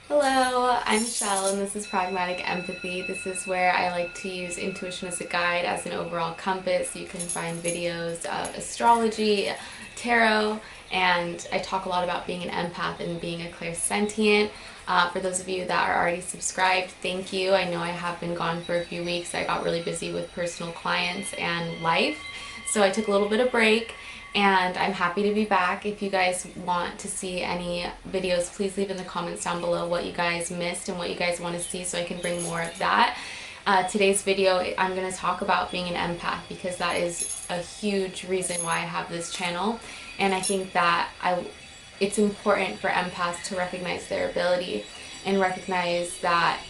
Hello, I'm Chelle and this is Pragmatic Empathy. This is where I like to use intuition as a guide, as an overall compass. You can find videos of astrology, tarot, and I talk a lot about being an empath and being a clairsentient. For those of you that are already subscribed, thank you. I know I have been gone for a few weeks. I got really busy with personal clients and life, so I took a little bit of break and I'm happy to be back. If you guys want to see any videos, please leave in the comments down below what you guys missed and what you guys want to see so I can bring more of that. Today's video, I'm going to talk about being an empath because that is a huge reason why I have this channel, and I think that it's important for empaths to recognize their ability and recognize that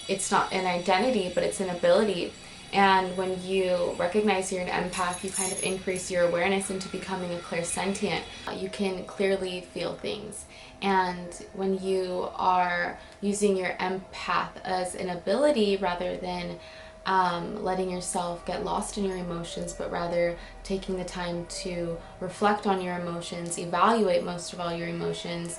it's not an identity, but it's an ability. And when you recognize you're an empath, you kind of increase your awareness into becoming a clairsentient. You can clearly feel things. And when you are using your empath as an ability rather than letting yourself get lost in your emotions, but rather taking the time to reflect on your emotions, evaluate most of all your emotions,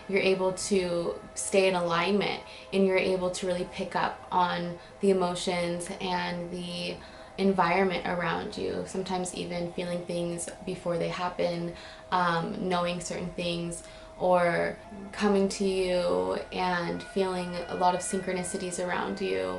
you're able to stay in alignment and you're able to really pick up on the emotions and the environment around you, sometimes even feeling things before they happen, knowing certain things, or coming to you and feeling a lot of synchronicities around you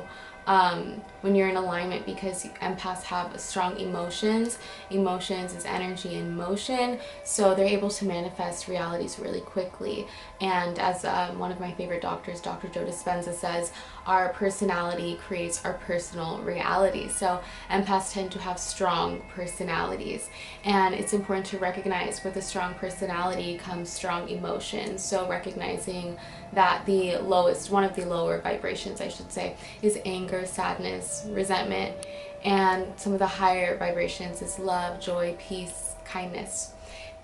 when you're in alignment, because empaths have strong emotions. Emotions is energy in motion, so they're able to manifest realities really quickly. And as one of my favorite doctors, Dr. Joe Dispenza, says, our personality creates our personal reality. So empaths tend to have strong personalities, and it's important to recognize with a strong personality comes strong emotions. So recognizing that the lowest, one of the lower vibrations I should say, is anger, sadness, resentment, and some of the higher vibrations is love, joy, peace, kindness.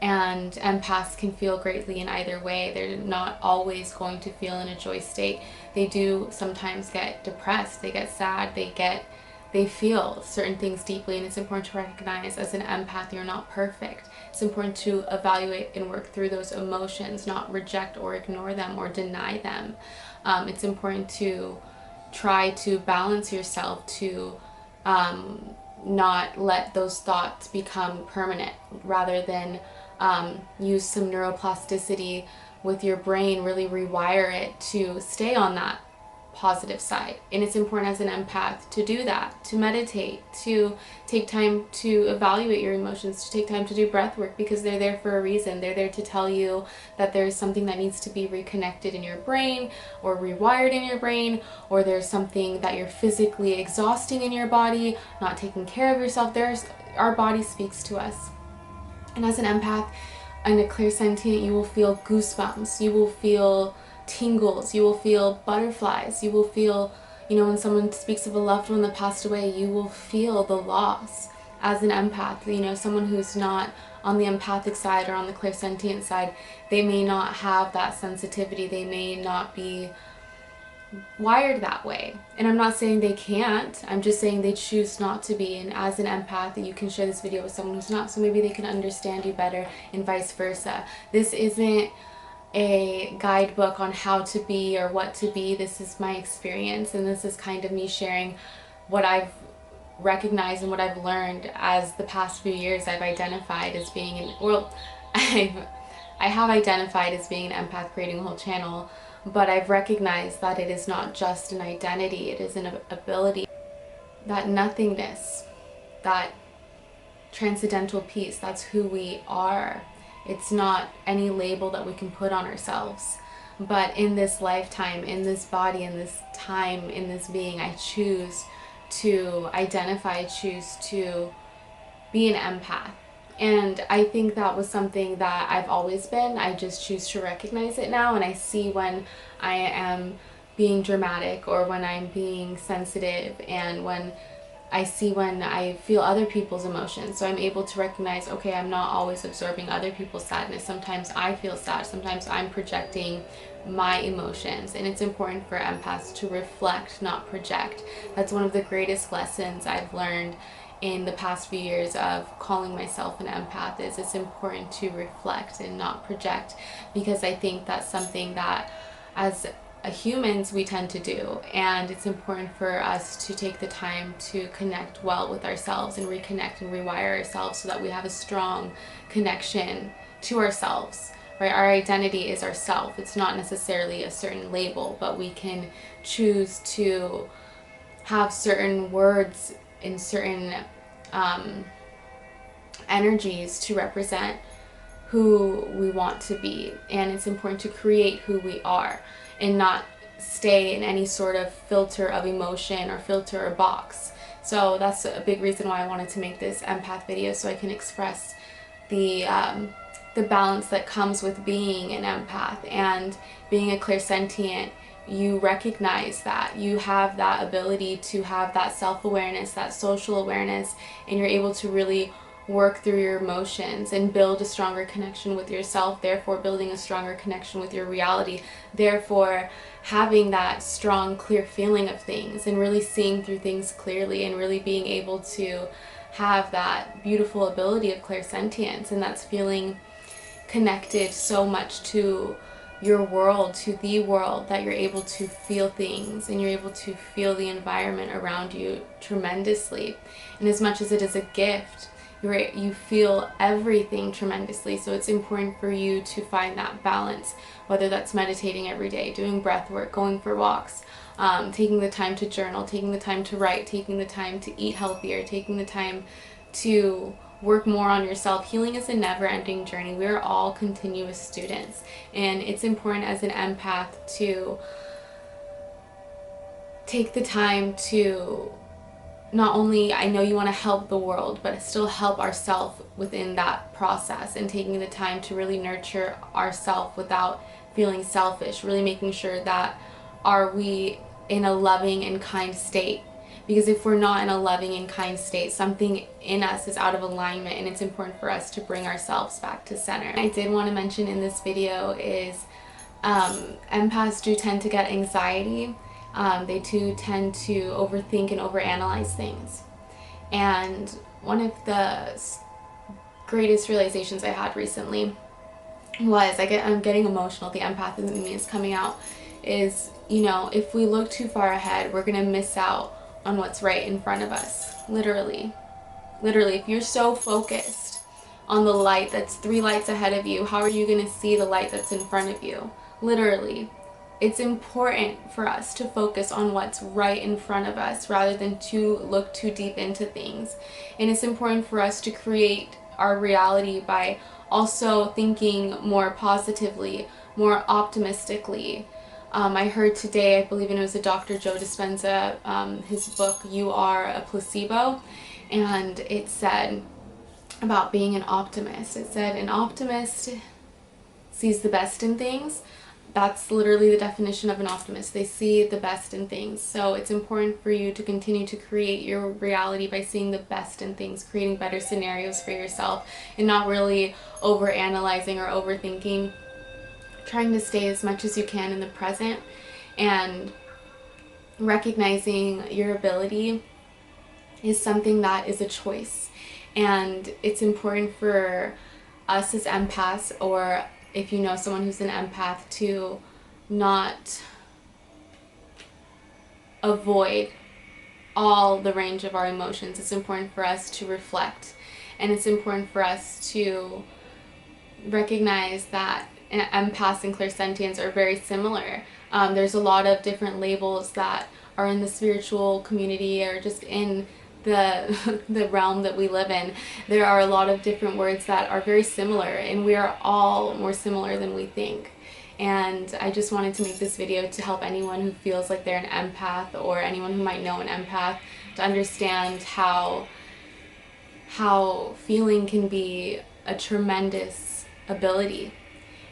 And empaths can feel greatly in either way. They're not always going to feel in a joy state. They do sometimes get depressed, they get sad, they feel certain things deeply, and it's important to recognize as an empath you're not perfect. It's important to evaluate and work through those emotions, not reject or ignore them or deny them. It's important to try to balance yourself to not let those thoughts become permanent, rather than use some neuroplasticity with your brain, really rewire it to stay on that positive side. And it's important as an empath to do that, to meditate, to take time to evaluate your emotions, to take time to do breath work, because they're there for a reason. They're there to tell you that there's something that needs to be reconnected in your brain or rewired in your brain, or there's something that you're physically exhausting in your body, not taking care of yourself. Our body speaks to us. And as an empath and a clairsentient, you will feel goosebumps, you will feel tingles, you will feel butterflies, you will feel, when someone speaks of a loved one that passed away, you will feel the loss. As an empath, someone who's not on the empathic side or on the clairsentient side, they may not have that sensitivity, they may not be wired that way. And I'm not saying they can't, I'm just saying they choose not to be. And as an empath, you can share this video with someone who's not, so maybe they can understand you better, and vice versa. This isn't a guidebook on how to be or what to be. This is my experience, and this is kind of me sharing what I've recognized and what I've learned as the past few years I've identified as being I have identified as being an empath, creating a whole channel, but I've recognized that it is not just an identity, it is an ability. That nothingness, that transcendental peace, that's who we are. It's not any label that we can put on ourselves. But in this lifetime, in this body, in this time, in this being, I choose to identify, I choose to be an empath. And I think that was something that I've always been. I just choose to recognize it now, and I see when I am being dramatic or when I'm being sensitive, and when I feel other people's emotions. So I'm able to recognize, okay, I'm not always absorbing other people's sadness. Sometimes I feel sad, sometimes I'm projecting my emotions, and it's important for empaths to reflect, not project. That's one of the greatest lessons I've learned in the past few years of calling myself an empath, is it's important to reflect and not project, because I think that's something that as humans we tend to do. And it's important for us to take the time to connect well with ourselves and reconnect and rewire ourselves so that we have a strong connection to ourselves, right? Our identity is ourself. It's not necessarily a certain label, but we can choose to have certain words and certain energies to represent who we want to be. And it's important to create who we are and not stay in any sort of filter of emotion or filter or box. So that's a big reason why I wanted to make this empath video, so I can express the balance that comes with being an empath and being a clairsentient. You recognize that you have that ability to have that self-awareness, that social awareness, and you're able to really work through your emotions and build a stronger connection with yourself, therefore building a stronger connection with your reality, therefore having that strong, clear feeling of things and really seeing through things clearly and really being able to have that beautiful ability of clairsentience, and that's feeling connected so much to your world, to the world, that you're able to feel things and you're able to feel the environment around you tremendously. And as much as it is a gift, you feel everything tremendously. So it's important for you to find that balance, whether that's meditating every day, doing breath work, going for walks, taking the time to journal, taking the time to write, taking the time to eat healthier, taking the time to work more on yourself. Healing is a never-ending journey. We are all continuous students, and it's important as an empath to take the time to not only, I know you want to help the world, but still help ourselves within that process, and taking the time to really nurture ourselves without feeling selfish, really making sure that are we in a loving and kind state. Because if we're not in a loving and kind state, something in us is out of alignment, and it's important for us to bring ourselves back to center. I did want to mention in this video is empaths do tend to get anxiety. They do tend to overthink and overanalyze things. And one of the greatest realizations I had recently was, I'm getting emotional, the empath in me is coming out, is, you know, if we look too far ahead, we're going to miss out on what's right in front of us. Literally, if you're so focused on the light that's 3 lights ahead of you, how are you going to see the light that's in front of you? Literally, it's important for us to focus on what's right in front of us rather than to look too deep into things. And it's important for us to create our reality by also thinking more positively, more optimistically. I heard today, I believe it was a Dr. Joe Dispenza, his book, You Are a Placebo, and it said about being an optimist. It said an optimist sees the best in things. That's literally the definition of an optimist. They see the best in things. So it's important for you to continue to create your reality by seeing the best in things, creating better scenarios for yourself, and not really overanalyzing or overthinking. Trying to stay as much as you can in the present and recognizing your ability is something that is a choice. And it's important for us as empaths, or if you know someone who's an empath, to not avoid all the range of our emotions. It's important for us to reflect, and it's important for us to recognize that empaths and clairsentients are very similar. There's a lot of different labels that are in the spiritual community or just in the realm that we live in. There are a lot of different words that are very similar, and we are all more similar than we think. And I just wanted to make this video to help anyone who feels like they're an empath, or anyone who might know an empath, to understand how feeling can be a tremendous ability.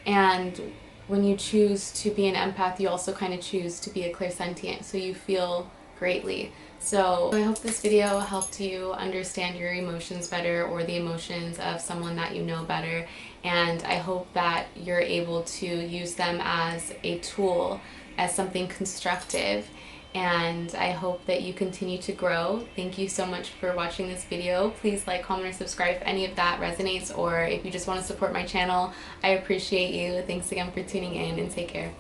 And when you choose to be an empath, you also kind of choose to be a clairsentient, so you feel greatly. So I hope this video helped you understand your emotions better, or the emotions of someone that you know better, and I hope that you're able to use them as a tool, as something constructive, and I hope that you continue to grow. Thank you so much for watching this video. Please like, comment, or subscribe if any of that resonates, or if you just want to support my channel. I appreciate you. Thanks again for tuning in, and take care.